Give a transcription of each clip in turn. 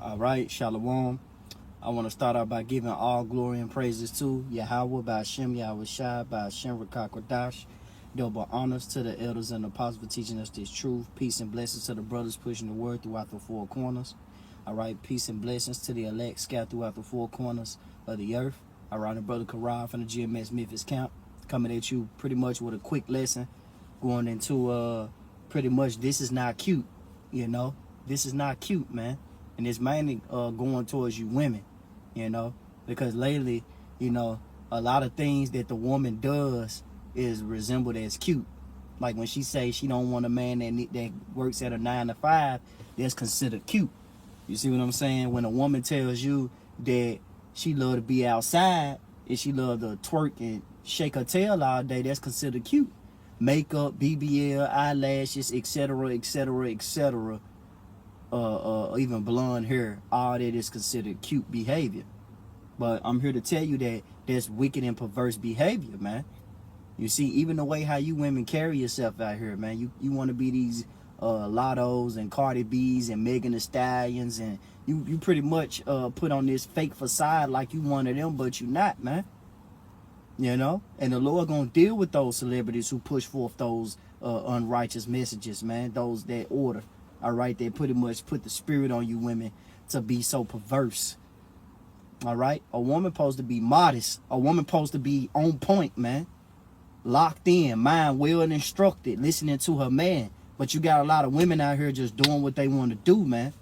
All right, Shalom. I want to start out by giving all glory and praises to Yahweh, by Hashem, Yahweh Shai, by Hashem, Rakakwadash. Double honors to the elders and apostles for teaching us this truth. Peace and blessings to the brothers pushing the word throughout the four corners. All right, peace and blessings to the elect scattered throughout the four corners of the earth. All right, the brother Karan from the GMS Memphis camp coming at you pretty much with a quick lesson going into pretty much this is not cute, you know. This is not cute, man. And it's mainly going towards you women, you know, because lately, you know, a lot of things that the woman does is resembled as cute. Like when she says she don't want a man that works at a 9 to 5, that's considered cute. You see what I'm saying? When a woman tells you that she love to be outside and she love to twerk and shake her tail all day, that's considered cute. Makeup, BBL, eyelashes, etc., etc., etc., even blonde hair, all that is considered cute behavior. But I'm here to tell you that that's wicked and perverse behavior, man. You see, even the way how you women carry yourself out here, man. You want to be these Lottos and Cardi B's and Megan Thee Stallions, and you pretty much put on this fake facade like you one of them, but you not, man. You know, and the Lord gonna deal with those celebrities who push forth those unrighteous messages, man. Those that order. All right, they pretty much put the spirit on you women to be so perverse. All right, a woman supposed to be modest. A woman supposed to be on point, man. Locked in, mind well instructed, listening to her man. But you got a lot of women out here just doing what they want to do, man.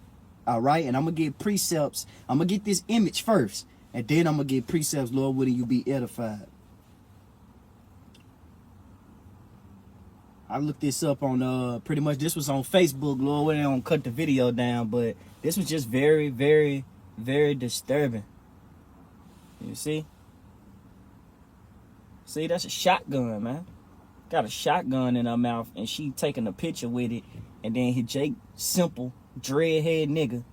All right, and I'm going to get precepts. I'm going to get this image first. And then I'm going to get precepts, Lord, will you be edified? I looked this up on pretty much this was on Facebook, Lord. They don't cut the video down, but this was just very, very, very disturbing. You see? See, that's a shotgun, man. Got a shotgun in her mouth, and she taking a picture with it, and then his Jake simple dreadhead nigga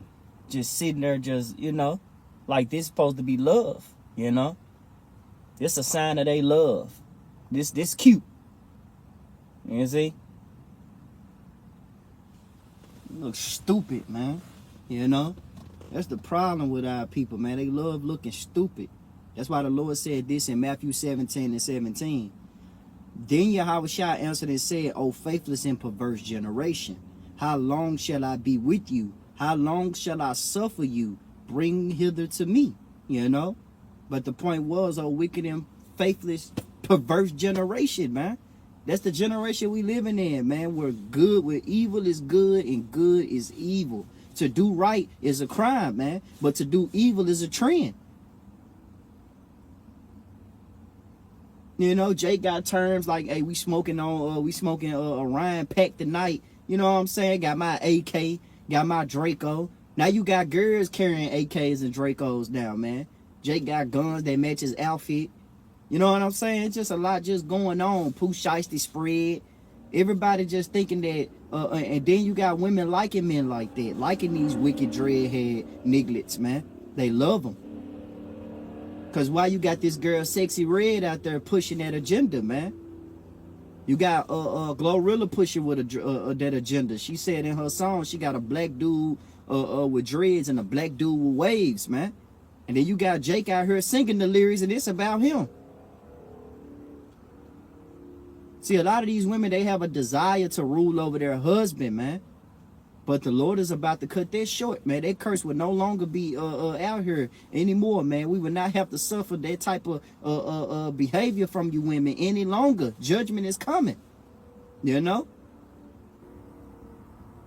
just sitting there, just, you know, like this supposed to be love, you know. This a sign of they love. This cute. You see? You look stupid, man. You know? That's the problem with our people, man. They love looking stupid. That's why the Lord said this in Matthew 17:17. Then Yahweh Shai answered and said, O faithless and perverse generation, how long shall I be with you? How long shall I suffer you? Bring hither to me. You know? But the point was, O wicked and faithless, perverse generation, man. That's the generation we living in, man. Where evil is good and good is evil. To do right is a crime, man. But to do evil is a trend. You know, Jake got terms like, hey, we smoking Orion pack tonight. You know what I'm saying? Got my AK, got my Draco. Now you got girls carrying AKs and Dracos now, man. Jake got guns that match his outfit. You know what I'm saying? It's just a lot just going on. Pooh Shiesty spread. Everybody just thinking that, and then you got women liking men like that. Liking these wicked dreadhead nigglets, man. They love them. Because why you got this girl Sexy Red out there pushing that agenda, man? You got Glorilla pushing with that agenda. She said in her song she got a black dude with dreads and a black dude with waves, man. And then you got Jake out here singing the lyrics, and it's about him. See, a lot of these women, they have a desire to rule over their husband, man. But the Lord is about to cut that short, man. That curse would no longer be out here anymore, man. We would not have to suffer that type of behavior from you women any longer. Judgment is coming, you know.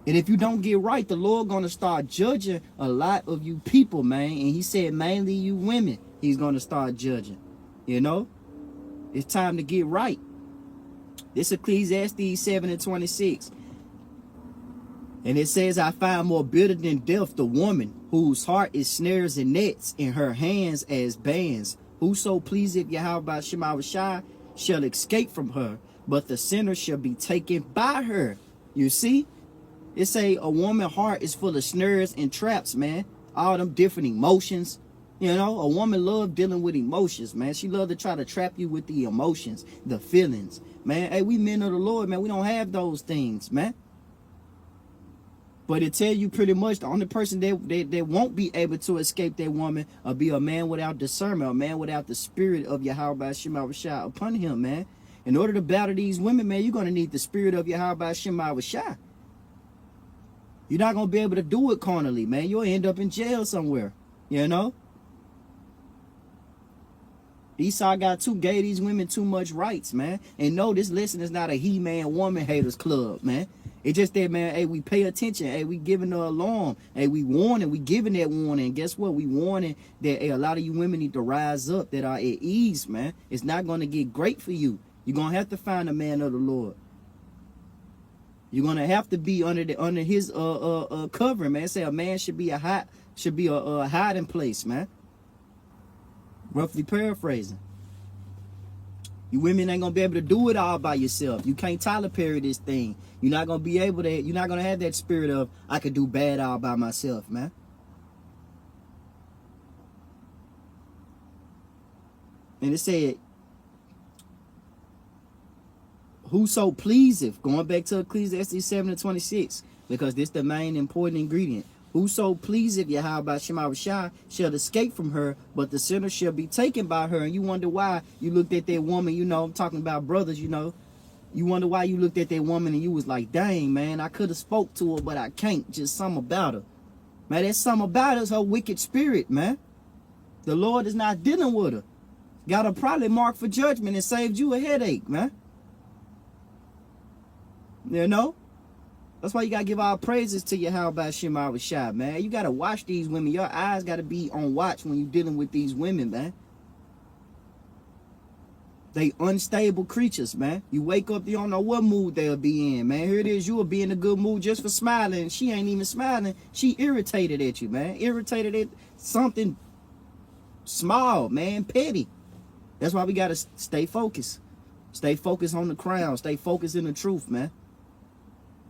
And if you don't get right, the Lord going to start judging a lot of you people, man. And he said mainly you women he's going to start judging, you know. It's time to get right. This Ecclesiastes 7:26. And it says, I find more bitter than death the woman whose heart is snares and nets, and her hands as bands. Whoso pleaseth Yahweh Shema Shai shall escape from her, but the sinner shall be taken by her. You see? It say a woman's heart is full of snares and traps, man. All them different emotions. You know, a woman love dealing with emotions, man. She love to try to trap you with the emotions, the feelings. Man, hey, we men of the Lord, man. We don't have those things, man. But it tell you pretty much the only person that won't be able to escape that woman or be a man without discernment, a man without the spirit of Yahweh Shema Rashai upon him, man. In order to battle these women, man, you're going to need the spirit of Yahweh Shema Rashai. You're not going to be able to do it carnally, man. You'll end up in jail somewhere, you know. Esau gave these women too much rights, man. And no, this lesson is not a he-man woman haters club, man. It's just that, man, hey, we pay attention. Hey, we giving the alarm. Hey, we warning. We giving that warning. And guess what? We warning that, hey, a lot of you women need to rise up that are at ease, man. It's not going to get great for you. You're going to have to find a man of the Lord. You're going to have to be under his covering, man. Say a man should be a hiding place, man. Roughly paraphrasing. You women ain't gonna be able to do it all by yourself. You can't Tyler Perry this thing. You're not gonna be able to. You're not gonna have that spirit of I could do bad all by myself, man. And it said, "Whoso pleaseth," going back to Ecclesiastes 7:26, because this the main important ingredient. Whoso pleaseth Yahweh Shema Rashai shall escape from her, but the sinner shall be taken by her. And you wonder why you looked at that woman, you know, I'm talking about brothers, you know. You wonder why you looked at that woman and you was like, dang, man, I could have spoke to her, but I can't. Just something about her. Man, there's something about her wicked spirit, man. The Lord is not dealing with her. Got her probably marked for judgment and saved you a headache, man. You know? That's why you got to give all praises to Yahweh Shema Rashai, man. You got to watch these women. Your eyes got to be on watch when you're dealing with these women, man. They unstable creatures, man. You wake up, you don't know what mood they'll be in, man. Here it is, you will be in a good mood just for smiling. She ain't even smiling. She irritated at you, man. Irritated at something small, man, petty. That's why we got to stay focused. Stay focused on the crown. Stay focused in the truth, man.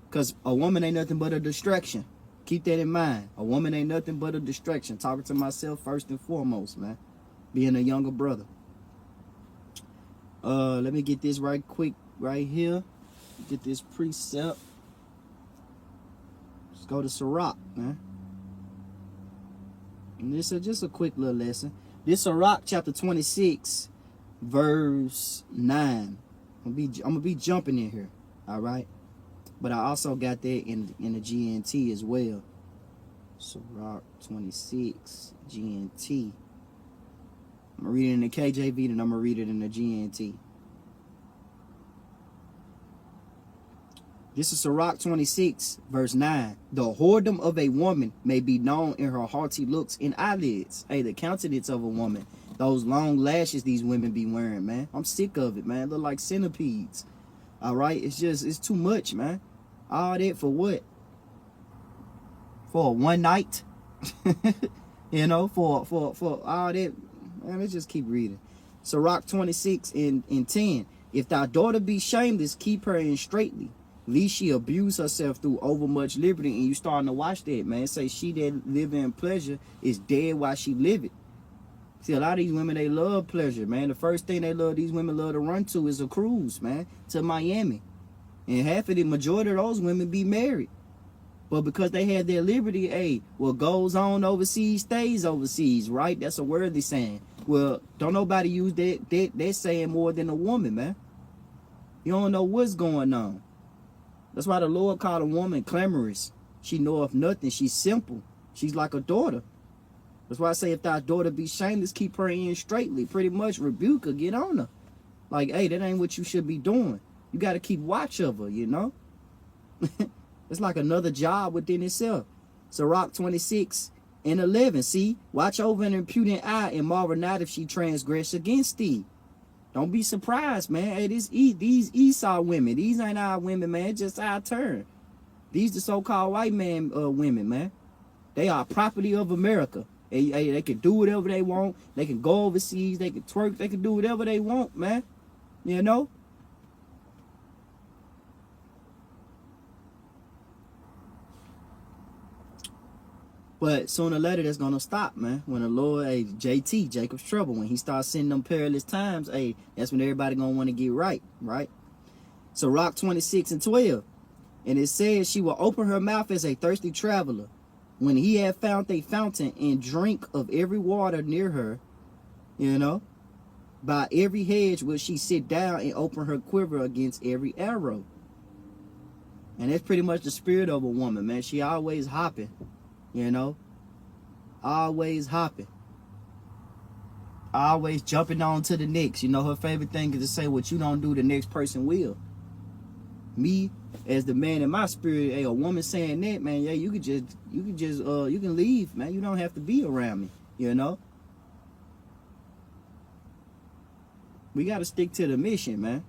Because a woman ain't nothing but a distraction. Keep that in mind. A woman ain't nothing but a distraction. Talking to myself first and foremost, man. Being a younger brother. Let me get this right quick right here. Get this precept. Let's go to Sirach, man. And this is just a quick little lesson. This Sirach chapter 26, verse 9. I'm gonna be jumping in here. All right. But I also got that in the GNT as well. Sirach 26 GNT. I'm going to read it in the KJV, and I'm going to read it in the GNT. This is Sirach 26, verse 9. The whoredom of a woman may be known in her haughty looks and eyelids. Hey, the countenance of a woman. Those long lashes these women be wearing, man. I'm sick of it, man. Look like centipedes. All right? It's too much, man. All that for what? For one night? You know, for all that. Man, let's just keep reading. Sirach 26 and 10. If thy daughter be shameless, keep her in straitly, lest she abuse herself through overmuch liberty. And you starting to watch that, man. Say she that live in pleasure is dead while she live it. See, a lot of these women, they love pleasure, man. The first thing these women love to run to is a cruise, man, to Miami. And half of the majority of those women be married. But because they had their liberty, hey, what goes on overseas stays overseas, right? That's a worldly saying. Well, don't nobody use that saying more than a woman, man. You don't know what's going on. That's why the Lord called a woman clamorous. She knoweth nothing. She's simple. She's like a daughter. That's why I say if thy daughter be shameless, keep her in straightly. Pretty much rebuke her, get on her. Like, hey, that ain't what you should be doing. You got to keep watch of her, you know? It's like another job within itself. Sirach 26 and 11. See, watch over an impudent eye and marvel not if she transgress against thee. Don't be surprised, man. Hey, these Esau women, these ain't our women, man. It's just our turn. These the so-called white man women, man. They are property of America. They can do whatever they want. They can go overseas. They can twerk. They can do whatever they want, man. You know? But sooner or later, that's going to stop, man. When the Lord, hey, JT, Jacob's trouble, when he starts sending them perilous times, hey, that's when everybody going to want to get right, right? So Sirach 26 and 12. And it says she will open her mouth as a thirsty traveler. When he had found a fountain and drink of every water near her, you know, by every hedge will she sit down and open her quiver against every arrow. And that's pretty much the spirit of a woman, man. She always hopping, you know, always hopping, always jumping on to the next. You know, her favorite thing is to say, what you don't do, the next person will. Me, as the man in my spirit, hey, a woman saying that, man, yeah, you can leave, man. You don't have to be around me, you know. We got to stick to the mission, man.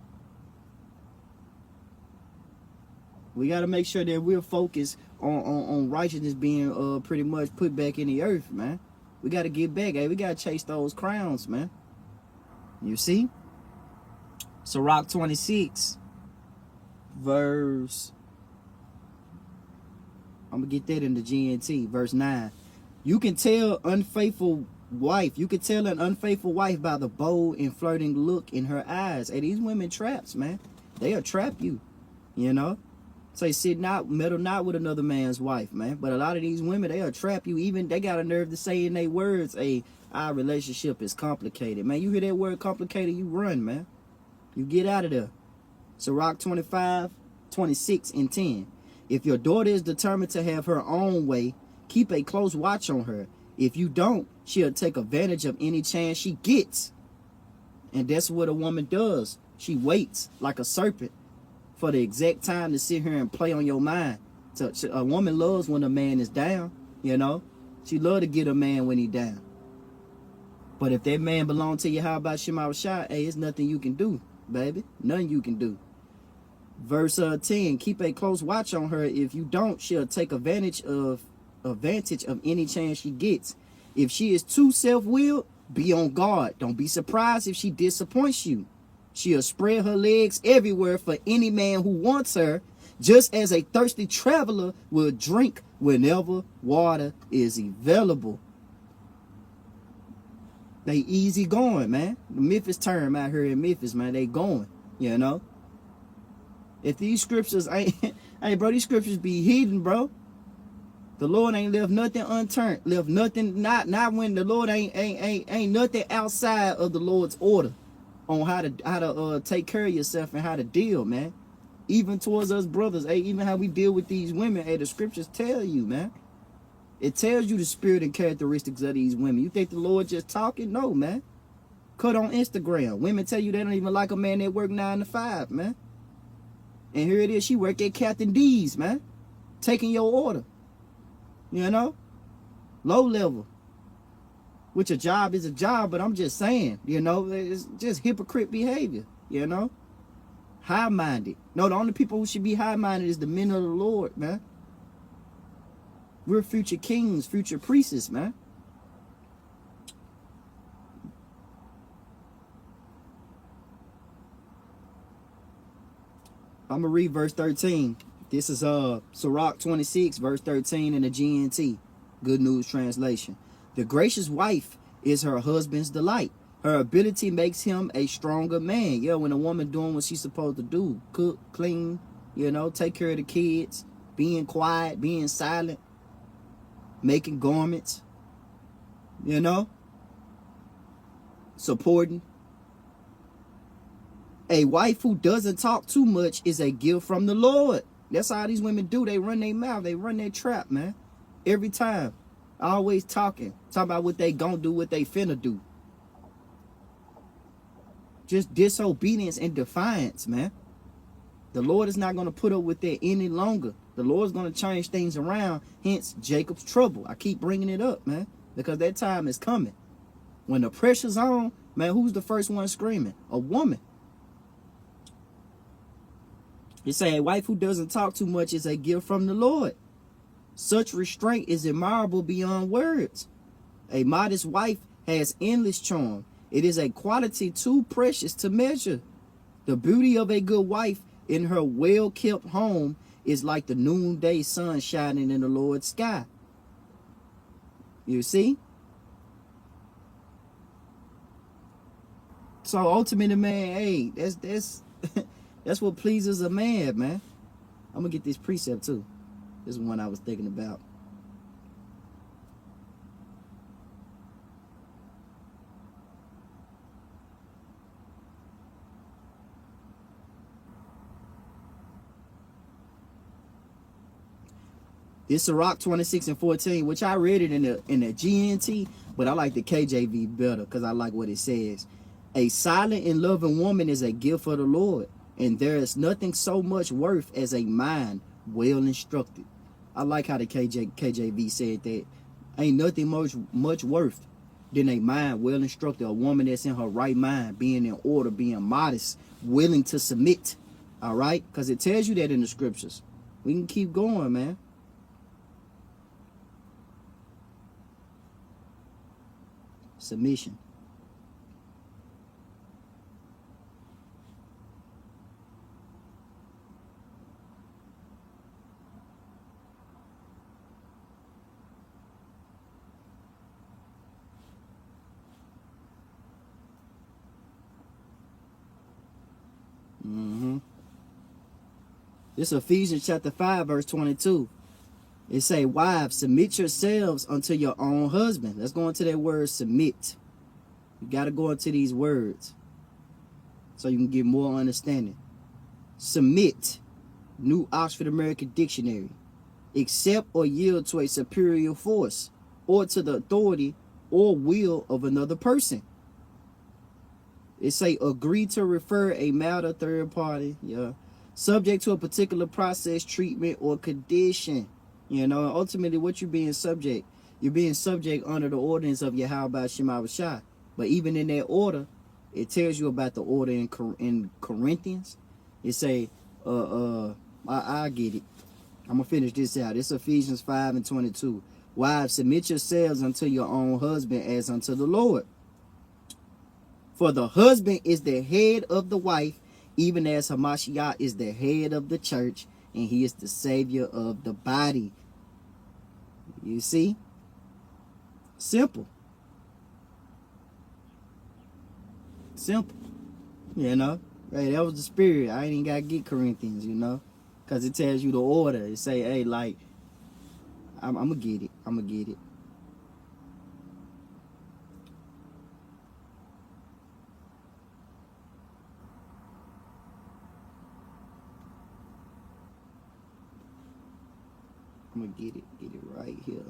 We got to make sure that we're focused on righteousness being pretty much put back in the earth, man. We got to get back. Hey, we got to chase those crowns, man. You see? Sirach 26, verse... I'm going to get that in the GNT, verse 9. You can tell unfaithful wife. You can tell an unfaithful wife by the bold and flirting look in her eyes. Hey, these women traps, man. They'll trap you, you know. Say, meddle not with another man's wife, man. But a lot of these women, they'll trap you. Even they got a nerve to say in their words, hey, our relationship is complicated. Man, you hear that word complicated, you run, man. You get out of there. Sirach 25, 26, and 10. If your daughter is determined to have her own way, keep a close watch on her. If you don't, she'll take advantage of any chance she gets. And that's what a woman does. She waits like a serpent for the exact time to sit here and play on your mind. So a woman loves when a man is down, you know. She love to get a man when he down. But if that man belong to you, how about Shema Rachet? Hey, it's nothing you can do, baby. Nothing you can do. Verse 10, keep a close watch on her. If you don't, she'll take advantage of any chance she gets. If she is too self-willed, be on guard. Don't be surprised if she disappoints you. She'll spread her legs everywhere for any man who wants her, just as a thirsty traveler will drink whenever water is available. They easy going, man. The Memphis term out here in Memphis, man, they going, you know. If these scriptures ain't, hey, bro, these scriptures be hidden, bro. The Lord ain't left nothing unturned. Left nothing, not when the Lord ain't nothing outside of the Lord's order on how to take care of yourself and how to deal, man. Even towards us brothers, hey, even how we deal with these women, hey, the scriptures tell you, man. It tells you the spirit and characteristics of these women. You think the Lord just talking? No, man. Cut on Instagram. Women tell you they don't even like a man that work 9 to 5, man. And here it is, she work at Captain D's, man. Taking your order. You know? Low level. Which a job is a job, but I'm just saying, you know, it's just hypocrite behavior, you know? High-minded. No, the only people who should be high-minded is the men of the Lord, man. We're future kings, future priests, man. I'm going to read verse 13. This is Sirach 26, verse 13 in the GNT. Good News Translation. The gracious wife is her husband's delight. Her ability makes him a stronger man. Yeah, when a woman doing what she's supposed to do. Cook, clean, you know, take care of the kids. Being quiet, being silent. Making garments. You know. Supporting. A wife who doesn't talk too much is a gift from the Lord. That's how these women do. They run their mouth. They run their trap, man. Every time. Always talking. Talking about what they gonna do, what they finna do. Just disobedience and defiance, man. The Lord is not going to put up with that any longer. The Lord's going to change things around. Hence, Jacob's trouble. I keep bringing it up, man. Because that time is coming. When the pressure's on, man, who's the first one screaming? A woman. You say a wife who doesn't talk too much is a gift from the Lord. Such restraint is admirable beyond words. A modest wife has endless charm. It is a quality too precious to measure. The beauty of a good wife in her well-kept home is like the noonday sun shining in the Lord's sky. You see? So ultimately, man, hey, that's that's what pleases a man, man. I'm gonna get this precept too. This is one I was thinking about. This Sirach 26:14, which I read it in the GNT, but I like the KJV better because I like what it says. A silent and loving woman is a gift for the Lord, and there is nothing so much worth as a mind well instructed. I like how the KJV said that. Ain't nothing much worth than a mind well instructed, a woman that's in her right mind, being in order, being modest, willing to submit. All right? Because it tells you that in the scriptures. We can keep going, man. Submission. This is Ephesians chapter 5, verse 22. It say, wives, submit yourselves unto your own husband. Let's go into that word submit. You got to go into these words so you can get more understanding. Submit, New Oxford American Dictionary. Accept or yield to a superior force or to the authority or will of another person. It say agree to refer a matter third party. Yeah. Subject to a particular process, treatment, or condition. You know, ultimately what you're being subject. You're being subject under the ordinance of Yahweh Shem Shah. But even in that order, it tells you about the order in Corinthians. It say, I get it. I'm going to finish this out. It's Ephesians 5:22. Wives, submit yourselves unto your own husband as unto the Lord. For the husband is the head of the wife, even as Hamashiach is the head of the church, and he is the savior of the body. You see? Simple. Simple. You know? Hey, that was the spirit. I ain't even got to get Corinthians, you know? Because it tells you the order. It say, hey, like, I'm going to get it. I'm going to get it. I'm going to get it right here.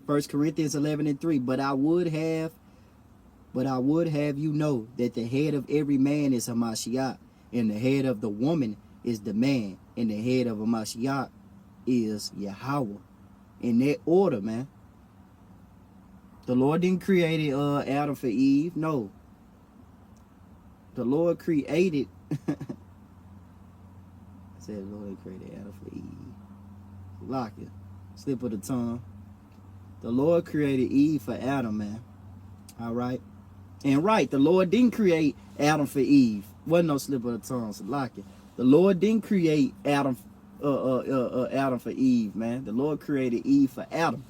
First Corinthians 11:3. But I would have you know that the head of every man is Hamashiach, and the head of the woman is the man, and the head of Hamashiach is Yahweh. In that order, man. The Lord didn't create Adam for Eve. No. The Lord created I said the Lord created Adam for Eve. Lock it. Slip of the tongue. The Lord created Eve for Adam, man. All right. And right, the Lord didn't create Adam for Eve. Wasn't no slip of the tongue, so lock it. The Lord didn't create Adam for Eve, man. The Lord created Eve for Adam,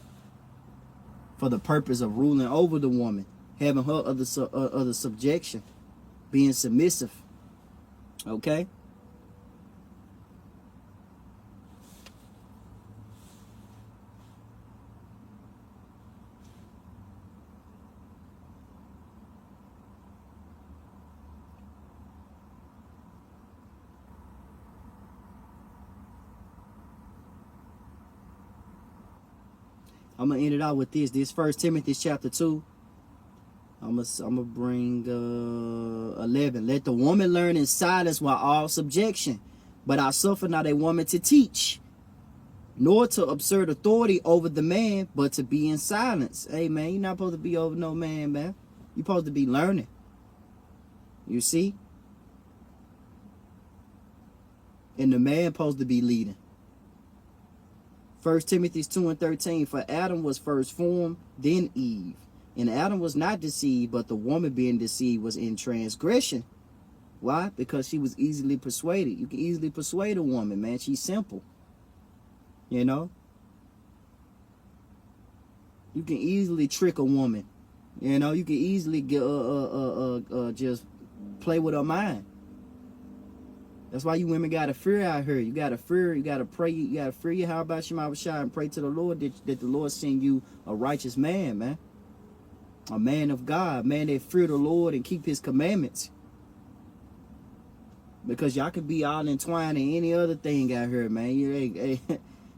for the purpose of ruling over the woman, having her other subjection, being submissive. Okay? I'm gonna end it out with this. This 1 Timothy chapter 2. I'm gonna bring 11. Let the woman learn in silence while all subjection, but I suffer not a woman to teach, nor to assert authority over the man, but to be in silence. Hey man, you're not supposed to be over no man, man. You're supposed to be learning. You see? And the man supposed to be leading. 1 Timothy 2:13. For Adam was first formed, then Eve. And Adam was not deceived, but the woman being deceived was in transgression. Why? Because she was easily persuaded. You can easily persuade a woman, man. She's simple. You know? You can easily trick a woman. You know, you can easily get just play with her mind. That's why you women gotta fear out here. You gotta fear, you gotta pray, you gotta fear your how about Shema Shai and pray to the Lord that the Lord send you a righteous man, man. A man of God, man that fear the Lord and keep his commandments. Because y'all could be all entwined in any other thing out here, man.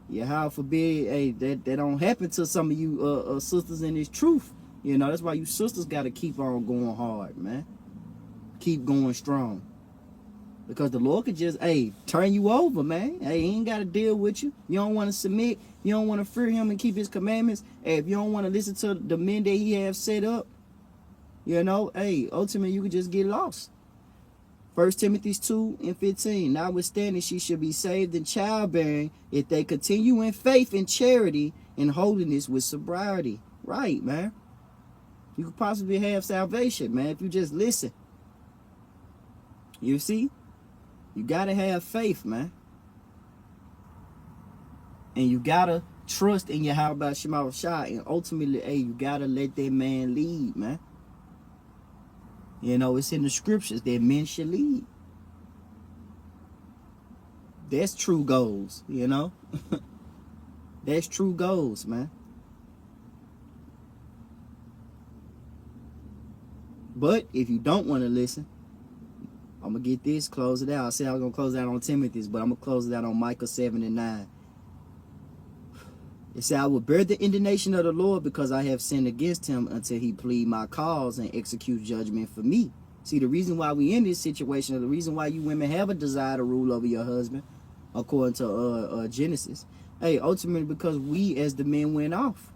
Yeah, how forbid, hey, that don't happen to some of you sisters in this truth. You know, that's why you sisters gotta keep on going hard, man. Keep going strong. Because the Lord could just, hey, turn you over, man. Hey, he ain't got to deal with you. You don't want to submit. You don't want to fear him and keep his commandments. Hey, if you don't want to listen to the men that he have set up, you know, hey, ultimately you could just get lost. 1 Timothy 2:15. Notwithstanding, she should be saved in childbearing if they continue in faith and charity and holiness with sobriety. Right, man. You could possibly have salvation, man, if you just listen. You see? You gotta have faith, man. And you gotta trust in your how about Shema Shai. And ultimately, hey, you gotta let that man lead, man. You know, it's in the scriptures that men should lead. That's true goals, you know. That's true goals, man. But if you don't want to listen, I'm going to get this, close it out. I said I was going to close it out on Timothy's, but I'm going to close it out on Micah 7:9. It said, I will bear the indignation of the Lord because I have sinned against him until he plead my cause and execute judgment for me. See, the reason why we in this situation, or the reason why you women have a desire to rule over your husband, according to Genesis, hey, ultimately because we as the men went off.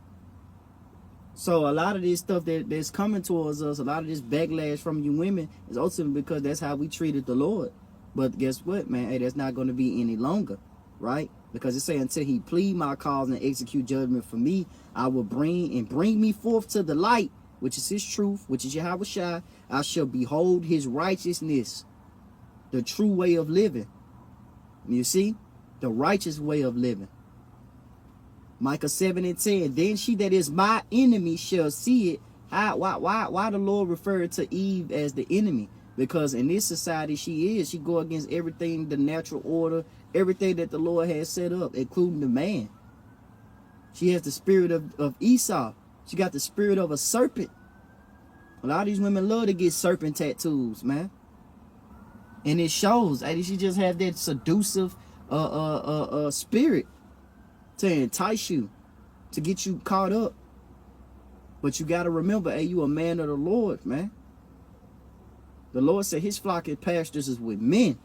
So a lot of this stuff that's coming towards us, a lot of this backlash from you women is ultimately because that's how we treated the Lord. But guess what, man? Hey, that's not going to be any longer, right? Because it say until he plead my cause and execute judgment for me, I will bring me forth to the light, which is his truth, which is Yahweh Shai. I shall behold his righteousness, the true way of living. You see? The righteous way of living. Micah 7:10. Then she that is my enemy shall see it. Why the Lord referred to Eve as the enemy? Because in this society she go against everything, the natural order, everything that the Lord has set up, including the man. She has the spirit of Esau. She got the spirit of a serpent. A lot of these women love to get serpent tattoos, man. And it shows. She just have that seductive spirit to entice you, to get you caught up. But you got to remember, hey, you a man of the Lord, man. The Lord said his flock and pastures is with men.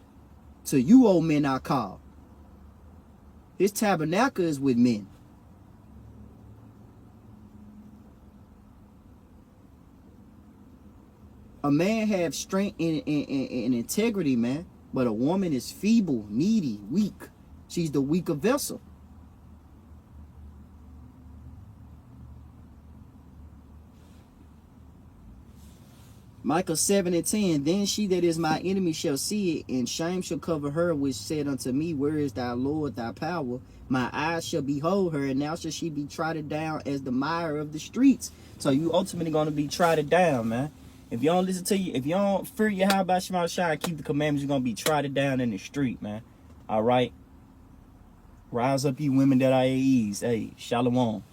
To you, old men, I call. His tabernacle is with men. A man have strength and integrity, man. But a woman is feeble, needy, weak. She's the weaker vessel. Micah 7:10. Then she that is my enemy shall see it, and shame shall cover her, which said unto me, where is thy Lord, thy power? My eyes shall behold her, and now shall she be trodden down as the mire of the streets. So you ultimately going to be trodden down, man. If you don't listen to you, if you don't fear your how about Shema Shai, keep the commandments, you're going to be trodden down in the street, man. All right? Rise up, you women that are at ease. Hey, shalom.